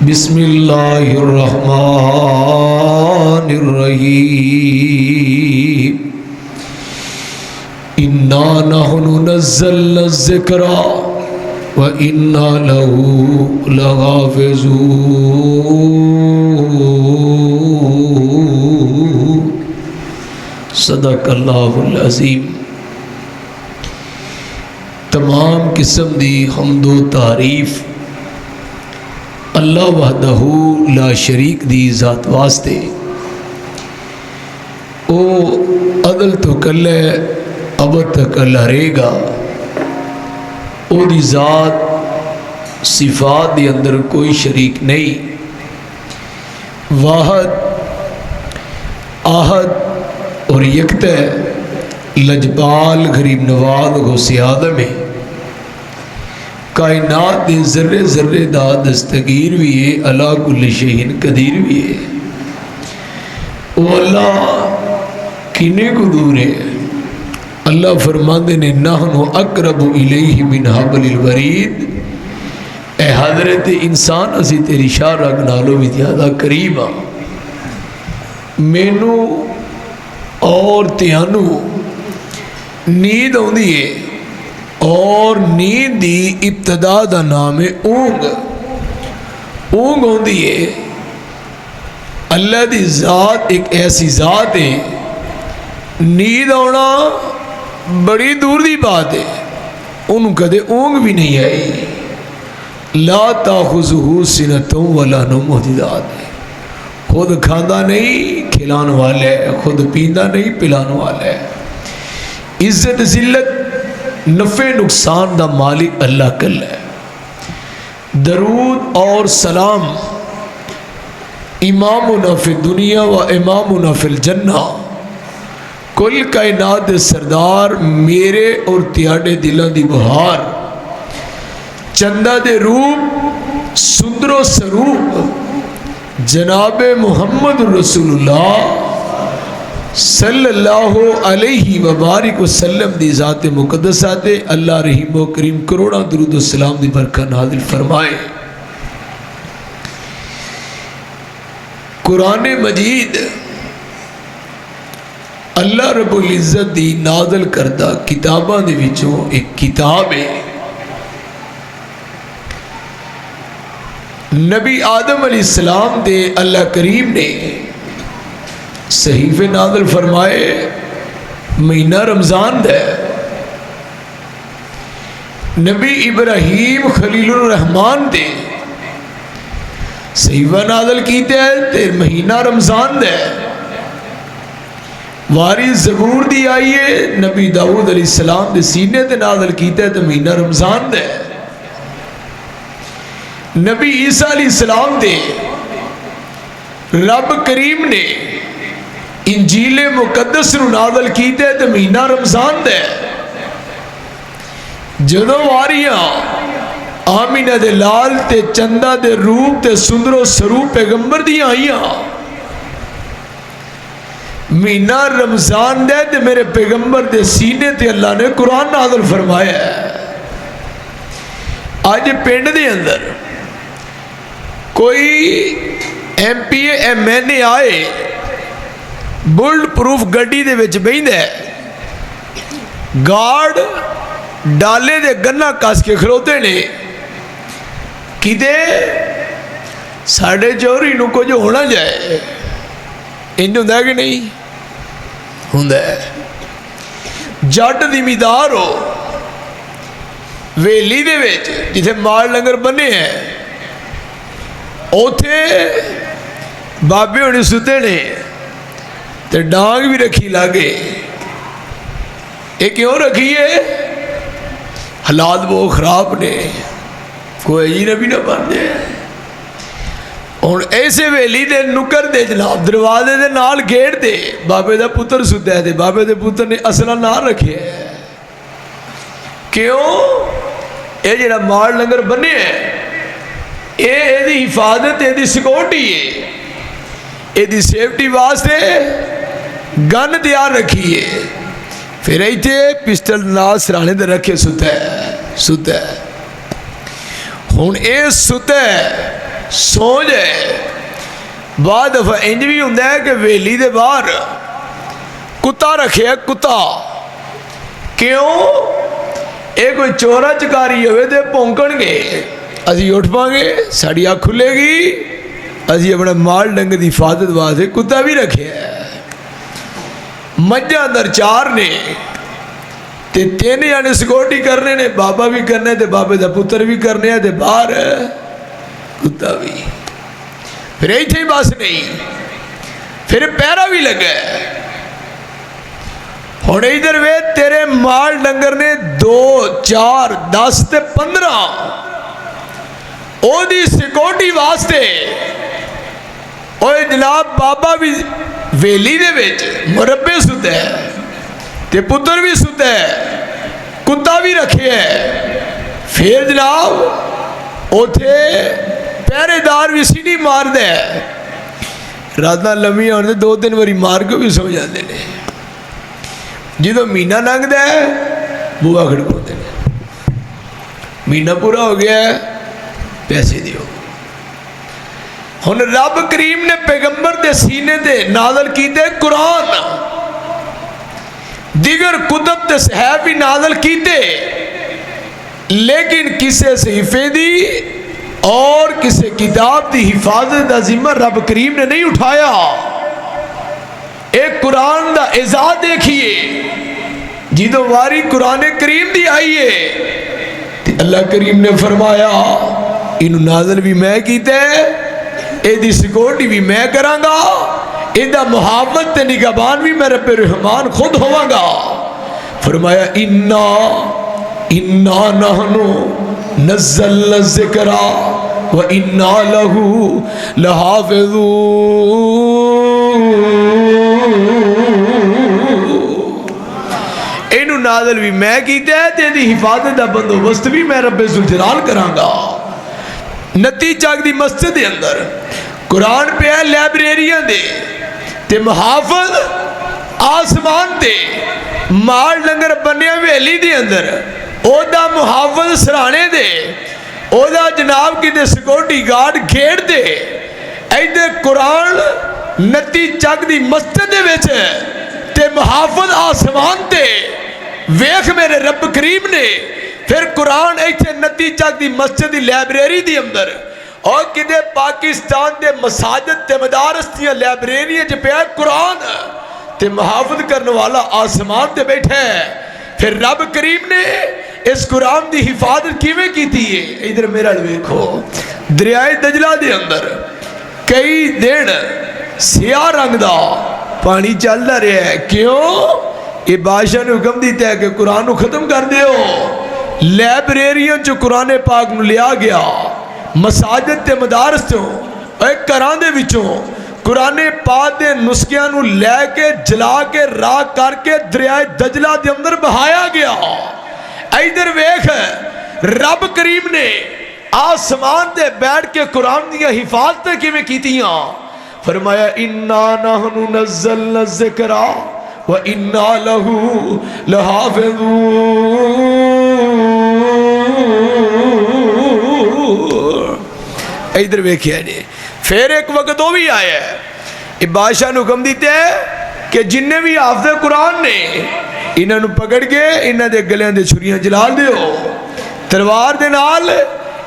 बिस्मिल्लाहिर्रहमानिर्रहीम। इन्ना नहनु नज़्ज़लना ज़िक्रा व इन्ना लहू लहाफ़िज़ून। सदक़ल्लाहुल अज़ीम। तमाम किस्म दी हम्दो तारीफ़ अल्लाह वहदहू ला शरीक दी ज़ात वास्ते। ओ अदल तो कल्ले अबद तक अल्लाह रहेगा। ओ दी ज़ात सिफ़ात दे अंदर कोई शरीक नहीं। वाहद आहद और यकता लजपाल गरीब नवाज गौसे आदम है। कायनात दे ज़र्रे ज़र्रे दा दस्तगीर भी है, अला कुल्ल शैइन कदीर भी है। वो अल्लाह किने को दूर है। अल्लाह फरमाते ने नहनु अक़रबु इलैहि मिन हब्लिल वरीद। ए हज़रत इंसान असी तेरी शाह रग नालों भी ज़्यादा करीब हाँ। मैनू और त्यानू नींद आउंदी है और नींद दी इब्तदा दा नाम है ऊंग। ऊंग आउंदी है। अल्लाह दी ज़ात एक ऐसी ज़ात है, नींद आना बड़ी दूर दी बात है। उन्होंने कदे ऊंग भी नहीं आई। ला ताखुज़ुहु सिनतुन वला नौम दी ज़ात है। खुद खांदा नहीं खिलाने वाला है, खुद पींदा नहीं पिलाने वाला है। इज्जत जिल्लत नफ़े नुकसान दा मालिक अल्लाह कल है। दरूद और सलाम इमामुना फिल दुनिया व इमामुना फिल जन्ना। कुल कायनात दे सरदार मेरे और तिहाड़े दिलों दी बहार। चंदा दे रूप सुंदरो स्वरूप जनाबे मुहम्मद रसूलुल्लाह सल्लल्लाहु अलैहि वबारिक वसल्लम दी ज़ात मुक़द्दसा ते अल्लाह रहीम व करीम करोड़ा दुरूद व सलाम दी बरकत नाज़िल फरमाए। कुरान मजीद अल्लाह रब्बुल इज़्ज़त दी नाज़िल करदा किताबां दे विचों एक किताब है। नबी आदम अलैहिस्सलाम दे अल्लाह करीम ने सहीफे नाज़िल फरमाए। महीना रमज़ान है। नबी इब्राहीम खलीलुर रहमान दे सहीफा नाज़िल कीते ते महीना रमज़ान है। वारी ज़बूर दी आई है। नबी दाऊद अलैहिस्सलाम दे सीने ते नाज़िल कीते ते महीना रमज़ान है। नबी ईसा अलैहिस्सलाम दे रब करीम ने इंजीले मुकद्दस नाज़िल कीते ते महीना रमज़ान है। जदों वारियां आमीना दे लाल ते चंदा दे रूप ते सुंदरो स्वरूप पैगंबर दियां आईयां। महीना रमज़ान दे ते मेरे पैगंबर दे सीने ते अल्लाह ने कुरान नाज़िल फरमाया है। अज पिंड दे अंदर कोई MP MNA आए बुल्ड प्रूफ गड्डी दे विच बहिंदा है। गार्ड डाले दे गन्ना कस के खलोते ने। किते साढ़े चोरी नूं कुछ होना जाए। इंज हुंदा कि नहीं हुंदा? जट जिमीदार हो वेली दे विच जिथे माल लंगर बने हैं, उथे बाबे होने सुते ने ते डांग भी रखी लागे। ये क्यों रखी है? हालात बहुत खराब ने, कोई जी नबी ना बन जाए। हुण ऐसे वेली दे नुकर दे जनाब दरवाजे दे नाल गेट दे बाबे दा पुत्र सुता है। बाबे दे पुत्र ने असला ना रखे। क्यों? ये जिहड़ा माल लंगर बने है, ये हिफाजत ये सिक्योरिटी है। ये सेफ्टी वास्ते गन तैयार रखी है। फिर इतने पिस्टल नाल सराने दे रखे सुता है। हुण ये सुता सो जाए। बाद दफा इंज भी होंदा है कि वेली दे बाहर कुत्ता रखे, कुत्ता क्यों? ये कोई चोरा चकारी होवे ते भौंकणगे, असी उठ पांगे, साड़ी अख खुलेगी, असी अपने माल डंगर की हिफाजत वास्ते कुत्ता भी रखे है। मझां अंदर 4 ने ते 3 जाने सिक्योरिटी करने ने, बाबा भी करने ते बाबे का पुत्र भी करने ते बाहर कुत्ता भी। फिर इत्थे ही बस नहीं, फिर पहरा भी लगा। हुण इधर वे तेरे माल डंगर ने 2 4 10 ते 15 ओदी सिक्योरिटी वास्ते। ओए जनाब बाबा भी वेली दे विच मुरब्बे सुता है ते पुत्र भी सुता है, कुत्ता भी रखे है। फिर जनाब उथे पहरेदार भी सीढ़ी मारदा है, रात लम्मियां होने 2-3 बारी मार के भी सो जाते हैं। जो महीना लंघदा है बूहा खड़काते हैं, महीना पूरा हो गया है, पैसे दियो। हुण रब करीम ने पैगंबर के सीने ते नाज़िल कीते कुरान, दिगर कुतुब ते सहाब भी नाज़िल कीते, लेकिन किसी सहीफे दी और किसी किताब की हिफाजत का जिम्मा रब करीम ने नहीं उठाया। एक कुरान का एजाज देखिए, जिदों वारी कुरान करीम दी आई है, अल्लाह करीम ने फरमाया इनू नाज़िल भी मैं कीता है, एदी सिक्योरिटी भी मैं करांगा, एदा मुहाफिज़ ते निगहबान भी मैं रब रहमान खुद होवांगा। फरमाया इन्ना इन्ना नहनु नज़्ज़लना ज़िक्रा व इन्ना लहू लहाफ़िज़ून। इनू नाज़िल भी मैं कीता है ते दी हिफाजत का बंदोबस्त भी मैं रब्बे ज़ुल जलाल करांगा। 29 चक दी मस्जिद के अंदर कुरान पे है, लाइब्रेरियां दे ते मुहाफिज़ आसमान ते माल डंगर बनिया हवेली दे अंदर, ओदा मुहाफिज़ सराने दे, ओदा जनाब किते सिक्योरिटी गार्ड गेट दे। इधर कुरान 29 चक दी मस्जिद दे विच ते मुहाफिज़ आसमान ते। वेख मेरे रब करीम ने फिर कुरान इत्थे 29 चक दी मस्जिद दी लाइब्रेरी दी अंदर और किते पाकिस्तान दे मसाजिद ते मदारस दी लाइब्रेरियां च पिया कुरान ते मुहाफिज़ करने वाला आसमान ते बैठा है। फिर रब करीम ने इस कुरान की हिफाजत किवें कीती है? इधर मेरा वेखो, दरियाए दजला दे अंदर कई दिन सियाह रंग दा पानी चलता रहा है। क्यों? ये बादशाह ने हुक्म दिता है कि कुरान को खत्म कर दियो। लाइब्रेरियां चो कुरान पाक नूं लिया गया, मसाजिद ते मदारस चों घरां दे विचों कुरान पाक के नुस्खियां नूं लैके जला के राख करके दरियाए दजला के अंदर बहाया गया। इधर वेख रब करीम ने आसमान ते बैठ के कुरान दी हिफाजत किवें कीतियां। फरमाया इन्ना नहनु नज़्ज़लना ज़िक्रा व इन्ना लहू लहाफ़िज़ून। इधर वेखिया जी, फिर एक वक्त वो भी आया है, ये बादशाह ने हुक्म दिता है कि जिन्ने भी हाफ़िज़ कुरान ने इन्हों पकड़ के इन्हों के गलियां दे छुरियां जला दियो तलवार दे नाल।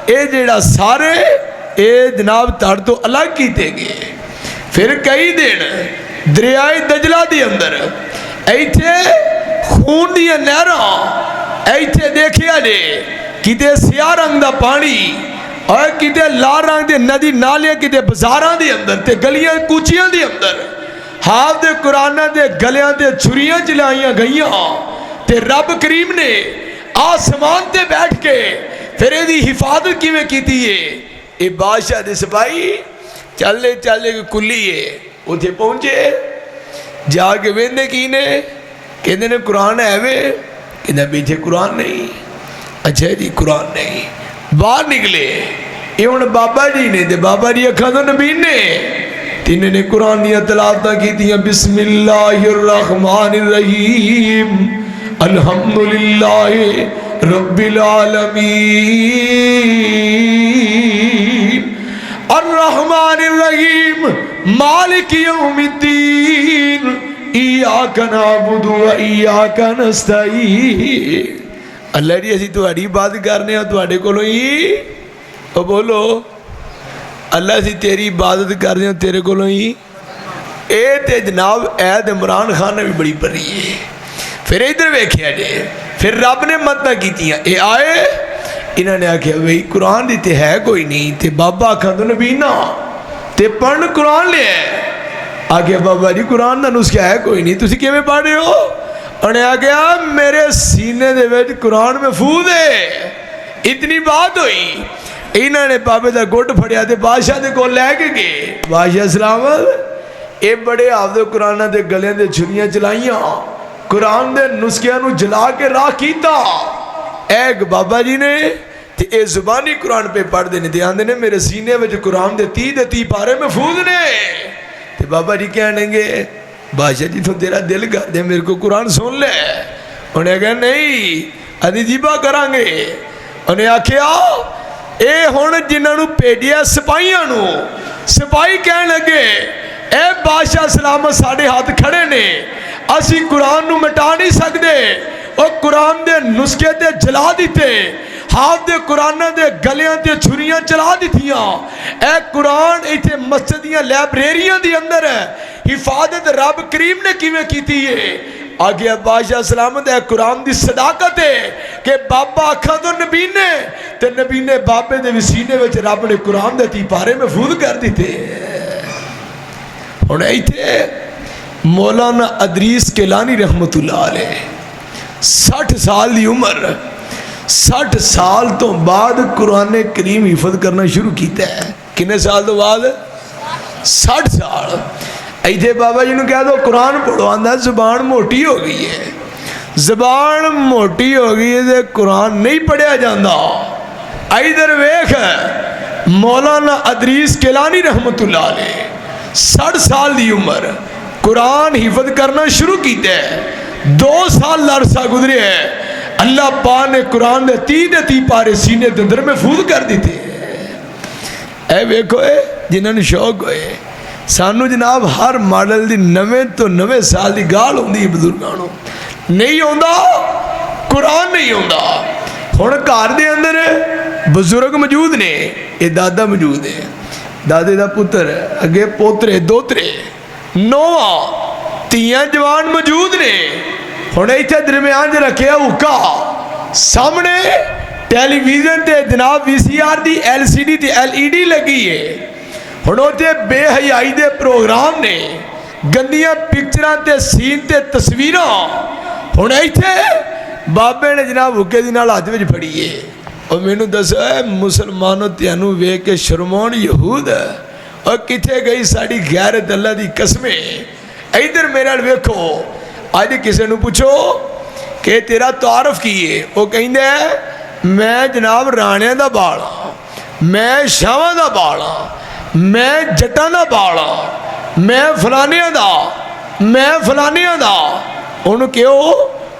ये जेड़ा सारे ये जनाब धड़ तो अलग किए गए। फिर कई दिन दरियाए दजला के अंदर इत्थे खून दियां नहरां, इत्थे देखिया जे किते सियाह रंग का पानी और किते लाल रंग के नदी नाले, किते बाजारां दे अंदर ते गलियां कूचियां दे अंदर हाफ़िज़ कुरान के गलियां ते छुरियां चलाइया गईयां। ते रब करीम ने आसमान ते बैठ के फिर इसकी हिफाजत किवें कीती है। ये बादशाह दे सिपाही चले चले कुली है, उथे पहुंचे, जाके वेंदे की ने, कहते ने कुरान है वे, कहते पीछे कुरान नहीं। अच्छा जी कुरान नहीं। बाहर निकले, ये हुण बाबा जी ने ते बाबा जी अखा तो नबी ने, तिन्हें ने कुरान दियां तलावतां कीतियां। बिस्मिल्लाहिर्रहमानिर्रहीम अल्हम्दुलिल्लाहि रब्बिल आलमीन अर्रहमानिर रहीम मालिक यौमिद्दीन इय्याका नअबुदु व इय्याका नस्तईन। अल्लाह जी असीं तुहाडी इबादत करने तुहाडे कोलों ही, ओ बोलो अल्लाह असीं तेरी इबादत करने तेरे कोलों ही। ये तो जनाब ऐद इमरान खान ने भी बड़ी पढ़ी है। फिर इधर वेख्या जे फिर रब ने मदद कीतियां, ये आए इन्होंने आख्या बई कुरान दी ते है कोई नहीं, ते बाबा आखा तो नबीना ते पढ़ कुरान लिया। आख्या बाबा जी कुरान का नुस्खा है कोई नहीं, तुसीं किवें पढ़ रहे हो? उन्हें आख्या मेरे सीने दे विच कुरान महफूज है। इतनी बात हुई इन्होंने बाबे का गुट फड़िया तो बादशाह के कोल लैके गए। बादशाह सलामत ये बड़े आपदे कुराना के गलियां दे छुरियां चलाइया, कुरान के नुस्खियां नूं जला के राह कीता। एक बाबा जी ने ते ये जुबानी कुरान पे पढ़ते हैं, आते ने मेरे सीने में कुरान के 30 पारे महफूज ने। ते बाबा जी कहने बादशाह जी तो तेरा दिल कर दे मेरे को कुरान सुन ले। उन्हें कहा नहीं अभी जीबा करांगे। उन्हें आख्या ये हुण जिन्होंने भेजिया सिपाहियों नूं, सिपाही कह लगे ए बादशाह सलामत साढ़े हाथ खड़े ने, असी कुरान नूं मिटा नहीं सकते। और कुरान के नुस्खे ते जला दिते, हाथ दे कुरान दे गलियां ते छुरियां चला दिथियां। ए कुरान इत्थे मस्जिद दियां लाइब्रेरियां दे अंदर है, हिफाजत रब करीम ने किवें कीती है। आगे बादशाह सलामत है कुरान की सदाकत है कि बाबा आखा तो नबी ने ते नबी ने बाबे दे सीने में रब ने कुरान दे 30 पारे महफूज कर दिते। हुण इत्थे मौलाना अदरीस केलानी रहमतुल्लाह अलैह 60 साल की उम्र, 60 साल तो बाद कुरान करीम हिफज करना शुरू किया है। कितने साल तो बाद? 60 साल। इतने बाबा जी ने कह दो कुरान पढ़ो, आंदा जुबान मोटी हो गई है, जुबान मोटी हो गई है तो कुरान नहीं पढ़िया जाता। इधर वेख मौलाना अदरीस केलानी रहमतुल्लाह अलैह 60 साल की उम्र कुरान हिफज करना शुरू किया है। 2 साल अरसा गुजरे है, अल्लाह पाक ने कुरान के 30 पारे सीने के अंदर महफूज कर दिते। ऐ वेखो जिन्होंने शौक होए सानू जनाब हर मॉडल की नवे तो नवे साल की गाल होंदी है बजुर्गों नहीं आता, कुरान नहीं आता। हुण घर दे अंदर बजुर्ग मौजूद ने, ये दादा मौजूद है, दादे का पुत्र, अगे पोतरे दोतरे नौवा तियां जवान मौजूद ने। हुण इत्थे दरम्यान च रखे हुक्का, सामने टेलीविजन ते जनाब VCR की LCD ते LED लगी है। हुण उत्थे बेहयाई दे प्रोग्राम ने, गंदियां पिक्चरां ते सीन ते तस्वीरां। हुण इत्थे बाबे ने जनाब हुक्के दी नाल हाथ विच फड़ी है। और मैनू दसो मुसलमानों तुहानू वेख के शर्माउण यहूद और किथे गई साड़ी गैरत अल्लाह दी कसमें। इधर मेरे नाल वेखो, अज किसी नू पूछो कि तेरा तारफ की है, वो कहंदा मैं जनाब राणियां दा बाल हाँ, मैं शावां दा बाल हाँ, मैं जट्टां दा बाल हाँ, मैं फलानियां दा, मैं फलानियां दा। उन्होंने क्यों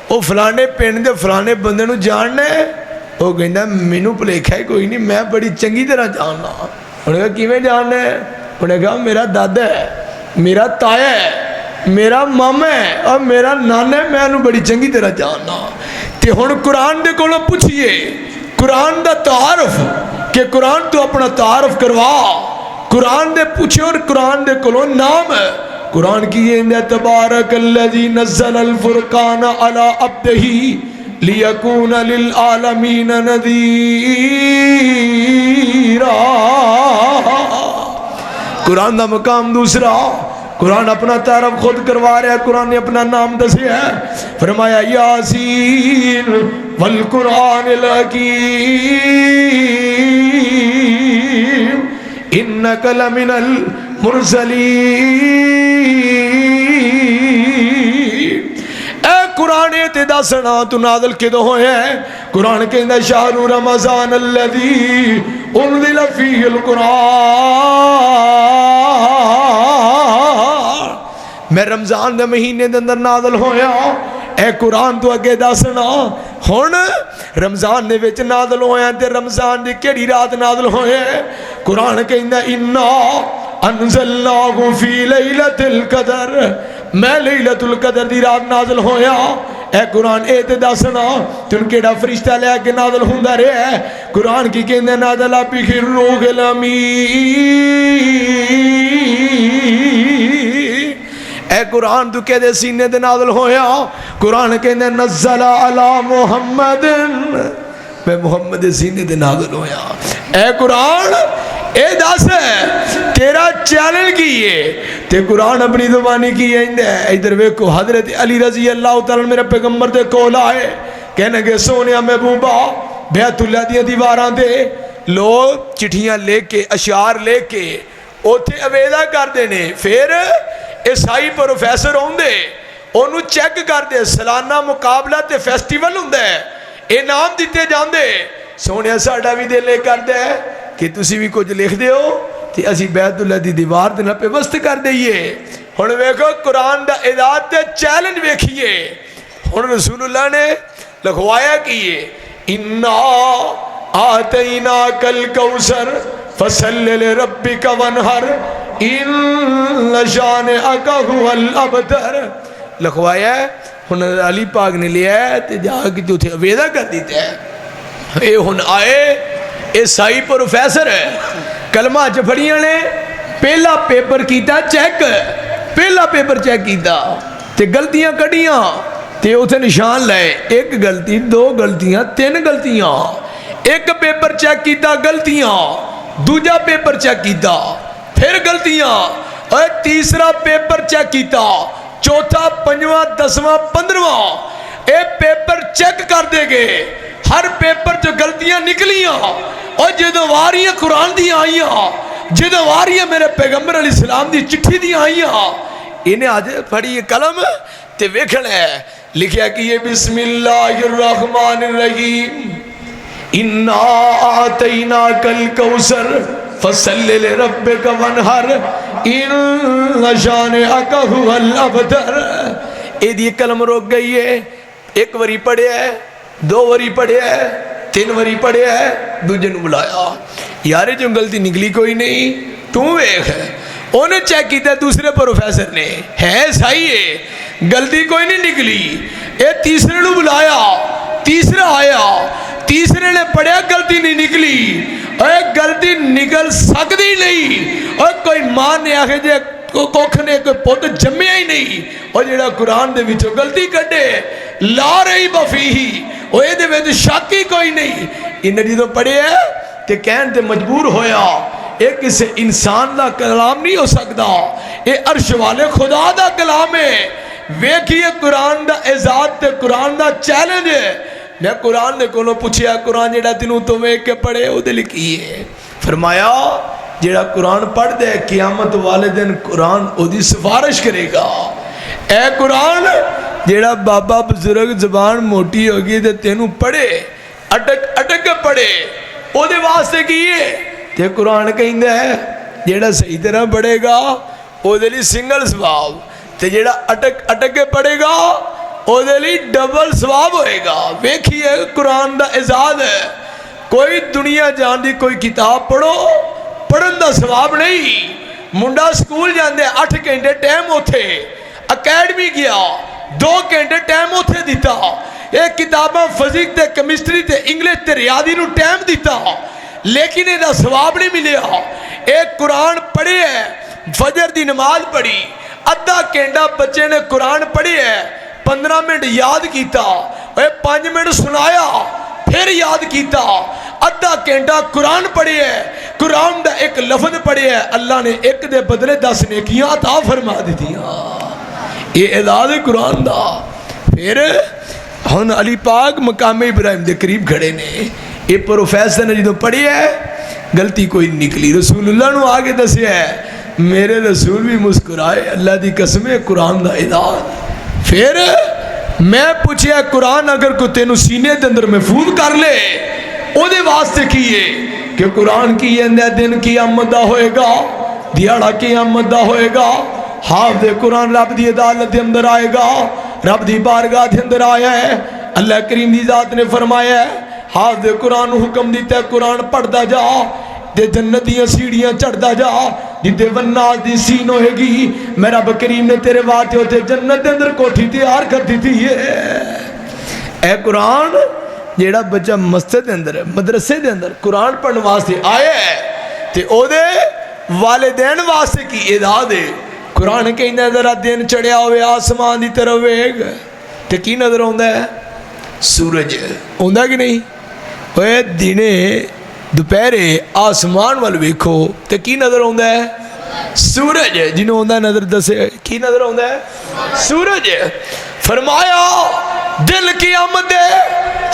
वो फलाने पिंड दे फलाने बंदे नू जानना है? वो कहंदा मैनू भुलेखा ही कोई नहीं, मैं बड़ी चंगी तरह जानना। उन्हें कहा किवें जानना है? उन्हें कहा मेरा दादा है, मेरा ताया है, मेरा मामा है और मेरा नाना है, मैं बड़ी चंगी तरह जानना। तो हुण कुरान दे कोलों पूछिए कुरान दा तारफ कि कुरान तू अपना तारफ करवा, कुरान दे पूछे और कुरान दे कोलों नाम है। कुरान की ये तबारकल्लज़ी नज़्ज़लल फ़ुरक़ान अला अब्दिही लियकून लिल आलमीन नज़ीरा। कुरान का मकाम दूसरा, कुरान अपना तारफ खुद करवा रहा है। कुरान ने अपना नाम दसिया है, फरमाया यासीन वल कुरानिल हकीम इन्नका लमिनल मुरसलीन। कुरान ते दसना तू नाज़िल किदों होया है? कुरान कहंदा शाहरु रमज़ान अल्लज़ी उनज़िल फ़ीहिल कुरान, मैं रमज़ान के महीने के अंदर नाज़िल होया। ए कुरान तो अगे दसना। हुण रमज़ान दे विच नाज़िल होया ते रमज़ान दी केड़ी रात नाज़िल होया? कुरान कहंदा इन्ना अनज़लनाहु फी लैलतिल क़दर, मैं लैलतुल क़दर दी रात नाज़िल होया। ए कुरान ए ते दसना तुम केड़ा फरिश्ता लैके नाज़िल हुंदा रहा है? कुरान की कहंदा नाज़िल बिही रूहुल अमीन। ए कुरान तू कहदे सीने ते नाज़िल होया। कुरान कहंदा नज़्ज़ला अला मुहम्मदिन, मैं मुहम्मद दे सीने ते नाज़िल होया। ए कुरान ए दस तेरा चैलेंज की है? ते कुरान अपनी ज़ुबानी की है। इधर वेखो हज़रत अली रज़ी अल्लाह तआला मेरे पैगंबर दे कोल आए, कहने के सोनिया महबूबा बैतुल्ला दी दीवारां ते लोग चिट्ठियां लेके अशार लेके उत्थे अवेदा करते ने, फिर ईसाई प्रोफैसर आउंदे ओनू चैक करते, सालाना मुकाबला ते फैसटीवल हुंदा है, इनाम दिते जाते। सोनिया साडा भी दिल करदा है कि तुसी भी कुछ लिख दो तो असी बैतुल्ला दी दीवार दे नाल पेवस्त कर दईए। हुण वेखो कुरान दा इजाद ते चैलेंज वेखिए। हुण रसूलुल्लाह ने लिखवाया कि इन्ना आतैना कल कौसर फसल्लि लिरब्बिका वनहर इन शानिअका हुवल अबतर। लिखवाया हुण अली पाक ने लिया ते जाके उथे अवेदा कर दिता है। ये हुण आए ईसाई प्रोफैसर कलमा च फड़िया ने, पहला पेपर किया चैक, पहला पेपर चैक किया ते गलतियां कढ़ियां ते उसे निशान लाए, एक गलती, दो गलतियां, तीन गलतियां। एक पेपर चैक किया गलतियां, दूजा पेपर चैक किया फिर गलतियां, और तीसरा पेपर चेक किया, चौथा, पंजवां, 10वां, 15वां ये पेपर चेक कर दे गए। हर पेपर च गलतियां निकलियां, और जो वारियां कुरान दी आईयां, जो वारियां मेरे पैगंबर अलैहिस्सलाम दी चिट्ठी दी आईयां, इन्हें अज फड़ी कलम ते वेखना है लिखिया कि ये बिस्मिल्लाहिर्रहमानिर्रहीम इन्ना आतैना कल कौसर फसल्लि लिरब्बिका वनहर इन्न शानिअका हुवल अबतर। ये कलम रुक गई है। एक बारी पढ़िया है, दो बारी पढ़िया है, 3 बारी पढ़िया है, दूजे नूं बुलाया, यार जो गलती निकली कोई नहीं, तू वेख। उन्हें चेक किया दूसरे प्रोफैसर ने, है सही है, गलती कोई नहीं निकली। ये तीसरे नूं बुलाया, तीसरा आया, तीसरे ने पढ़िया, गलती नहीं निकली। और गलती निकल सकती नहीं, और कोई मां ने आखे जे कुख ने कोई पुत जम्मिया ही नहीं, और जेड़ा कुरान दे विचों गलती कढ़े ला रही बफीही, और ये दे शक ही कोई नहीं। इन्हें जो पढ़िया तो कहन ते मजबूर होया, ये किसी इंसान का कलाम नहीं हो सकता, ये अर्श वाले खुदा का कलाम है। वेखिए कुरान का एजाज ते कुरान का चैलेंज है। मैं कुरान ने कोलों पूछया, कुरान जेड़ा तेनों तो वेख के पढ़े उहदे लई की है? फरमाया जेड़ा कुरान पढ़दे क़यामत वाले दिन कुरान उहदी सिफारिश करेगा। ए कुरान जेड़ा बाबा बुजुर्ग जबान मोटी होगी तो तेनों पढ़े, अटक अटक के पढ़े, उहदे वास्ते की है? ते कुरान कहंदा है जेड़ा सही तरह पढ़ेगा उहदे लई सिंगल सवाब, ते जेड़ा अटक अटक के पढ़ेगा उहदे लई डबल सवाब होएगा। वेखिए कुरान दा एजाज है। कोई दुनिया जान दी कोई किताब पढ़ो, पढ़न दा सवाब नहीं। मुंडा स्कूल जांदे 8 घंटे टाइम उथे, अकैडमी गया 2 घंटे टाइम उथे दिता, ये किताबां फिजिक्स ते केमिस्ट्री ते इंग्लिश ते रियादी नूं टाइम दिता, लेकिन इहदा सवाब नहीं मिलिया। एक कुरान पढ़े है, फजर दी नमाज पढ़ी, अद्धा घंटा बच्चे ने कुरान पढ़े है, 15 मिनट याद किया, 5 मिनट सुनाया, फिर याद किया, अद्धा घंटा कुरान पढ़े है, कुरान का एक लफ्ज पढ़े है, अल्लाह ने एक दे बदले 10 नेकियां अता फरमा दित्तियां। ये एजाज है कुरान दा। फिर हुण अली पाक मकामे इब्राहिम के करीब खड़े ने, ये प्रोफैसर ने जो पढ़ी है गलती कोई निकली, रसूलुल्लाह नूं आके दसिया है, मेरे रसूल भी मुस्कुराए, अल्लाह की कसम है कुरान का एजाज। फिर मैं पूछया कुरान अगर कोई तेनों सीने के अंदर महफूज कर ले उहदे वास्ते की है? कि कुरान की दिन क़यामत दा होएगा, दिहाड़ा क़यामत दा होएगा, हाफ़िज़ कुरान रब की अदालत के अंदर आएगा, रब की बारगाह के अंदर आया है। अल्लाह करीम की जात ने फरमाया है हाफिज़ कुरान हुक्म दिता कुरान पढ़ता जा ते जन्नत दियां सीढ़ियां चढ़ता जा जिते वन्नास दी सीन होएगी। मैं रब करीम ने तेरे वास्ते उते जन्नत के अंदर कोठी तैयार कर दी है। ए कुरान जेड़ा बच्चा मस्जिद के अंदर मदरसे के अंदर कुरान पढ़ने वास्ते आया है ते ओदे वालिदैन वास्ते की इजाद है। कुरान कहना जरा दिन चढ़िया हुए आसमान की तरफ वेग ते की नजर आउंदा है? सूरज आउंदा कि नहीं? ओए दिने दोपहरे आसमान वाल वेखो तो की नजर आउंदा है? सूरज। जिन्हों आउंदा नजर दसे की नजर आउंदा है? सूरज। फरमाया दिल क़यामत दे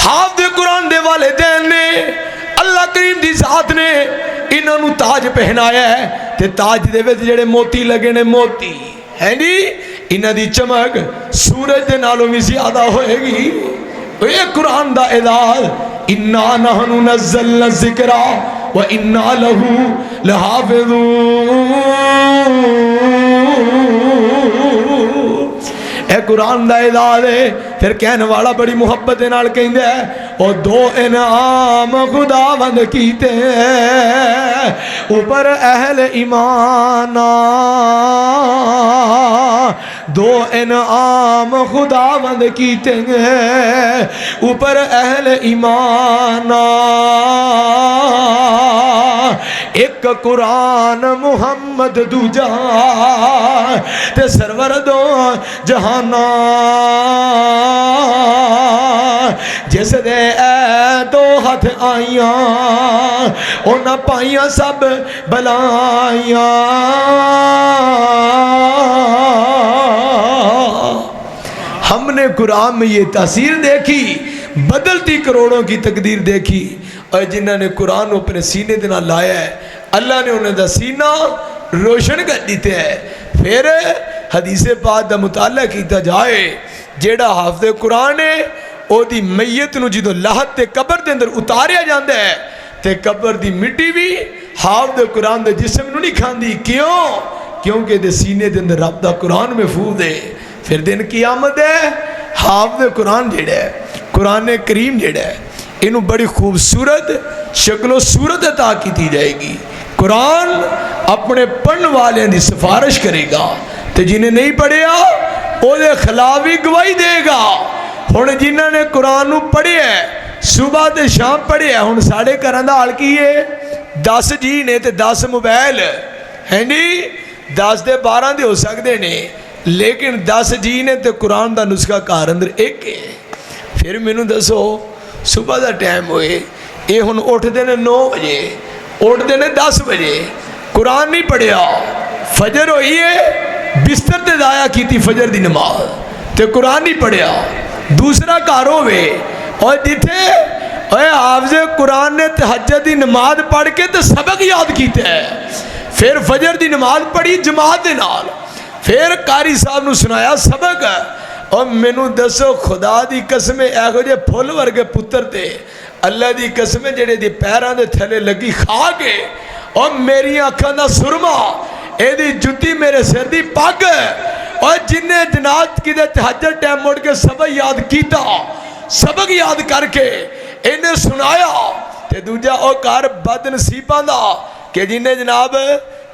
हाफिज़ कुरान दे वालिदैन ने अल्लाह करीम दी ज़ात ने इन्हों ताज पहनाया है ते ताज दे विच जेड़े मोती लगे ने मोती है नी इन्हां दी चमक सूरज दे नालों भी ज़्यादा होएगी। ये कुरान दा एजाज़ इन्ना नहनु नज़्ज़लना ज़िक्रा व इन्ना लहू लहाफ़िज़ून। ए कुरान दा एजाज़ है। फिर कहने वाला बड़ी मुहब्बत के नाल कहंदा है और दो इनाम खुदावंद कीते ऊपर अहल ईमान। दो इनाम खुदावंद कीते ऊपर अहल ईमान। एक कुरान मुहम्मद दूजा ते सरवर दो जहाना। जिस दे दो हथ आइया उन्हें पाइया सब बलाइया। हमने कुरान में ये तासीर देखी बदलती करोड़ों की तकदीर देखी और जिन्होंने कुरान अपने सीने के नाल लाया है अल्लाह ने उन्होंने सीना रोशन कर दिता है। फिर हदीसे पाक का मुताला किया जाए जेड़ा हाफिज़ कुरान है ओदी मैयत नूं जदों लाहत ते कबर के अंदर उतारिया जाता है तो कबर की मिट्टी भी हाफिज़ कुरान के जिस्म नूं नहीं खाती। क्यों? क्योंकि दे सीने के अंदर रब दा कुरान महफूज है। फिर दिन क़यामत है हाफिज़ कुरान जेड़ा है कुरान करीम जेड़ा है इनू बड़ी खूबसूरत शक्लो सूरत अता की जाएगी। कुरान अपने पढ़ने वाले की सिफारिश करेगा तो जिन्हें नहीं पढ़िया वो खिलाफ भी गवाही देगा। हुण जिन्होंने कुरान पढ़िया सुबह तो शाम पढ़िया हुण साढ़े घर का हाल की है 10 जी ने तो 10 मोबाइल है नी 10 दे 12 दे हो सकते ने लेकिन 10 जी ने तो कुरान का नुस्खा घर अंदर एक है। फिर मैनू दसो सुबह का टाइम होए ये हुण उठते ने 9 बजे उठते ने 10 बजे कुरान नहीं पढ़िया फजर होई है बिस्तर ते जाया की फजर की नमाज ते कुरान नहीं पढ़िया। दूसरा घर होवे और जिथे हाफिज़ कुरान ने तहज्जुद की नमाज पढ़ के तो सबक याद किया है फिर फजर की नमाज पढ़ी जमात के नाल फिर कारी साहब नूं सुनाया सबक। और मैनू दसो खुदा की कसम इहो जे फुल वर्गे पुत्र ते अल्लाह की कसम जेड़े दी पैरों के थले लगी खा के और मेरी अखां दा सुरमा एदी जुत्ती मेरे सिर की पग और जिन्हें जनाब कि तहज्जुद टाइम मुड़ के सबक याद किया सबक याद करके इन्हें सुनाया ते दूजा वो घर बदनसीबां दा कि जिन्हें जनाब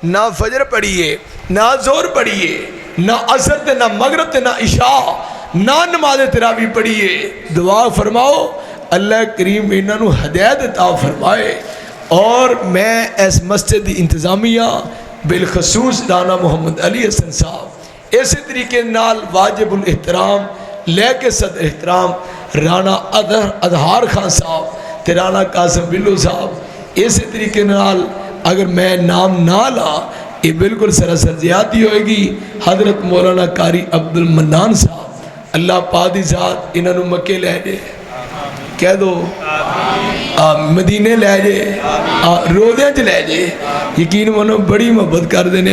ना फजर पढ़िए ना जोर पढ़िए ना असर ते ना मगरब ते ना इशा ना नमाज तरावी पढ़िए। दुआ फरमाओ अल्लाह करीम इन्हों हदायत अता फरमाए। और मैं इस मस्जिद की इंतजामिया बिलखसूस राना मुहम्मद अली हसन साहब इस तरीके नाल वाजिबुल एहतराम लैके सद एहतराम राना अदहार खान साहब ते राना कासिम बिल्लू साहब इस तरीके नाल अगर मैं नाम ना ला ये बिल्कुल सरासर ज्यादती होएगी। हजरत मौलाना कारी अब्दुल मन्नान साहब अल्लाह पाक दी ज़ात इन्हों मक्के लै जाए कह दो मदीने लै जाए रोज़ियां च लै जाए। यकीन मनो बड़ी मुहब्बत करते हैं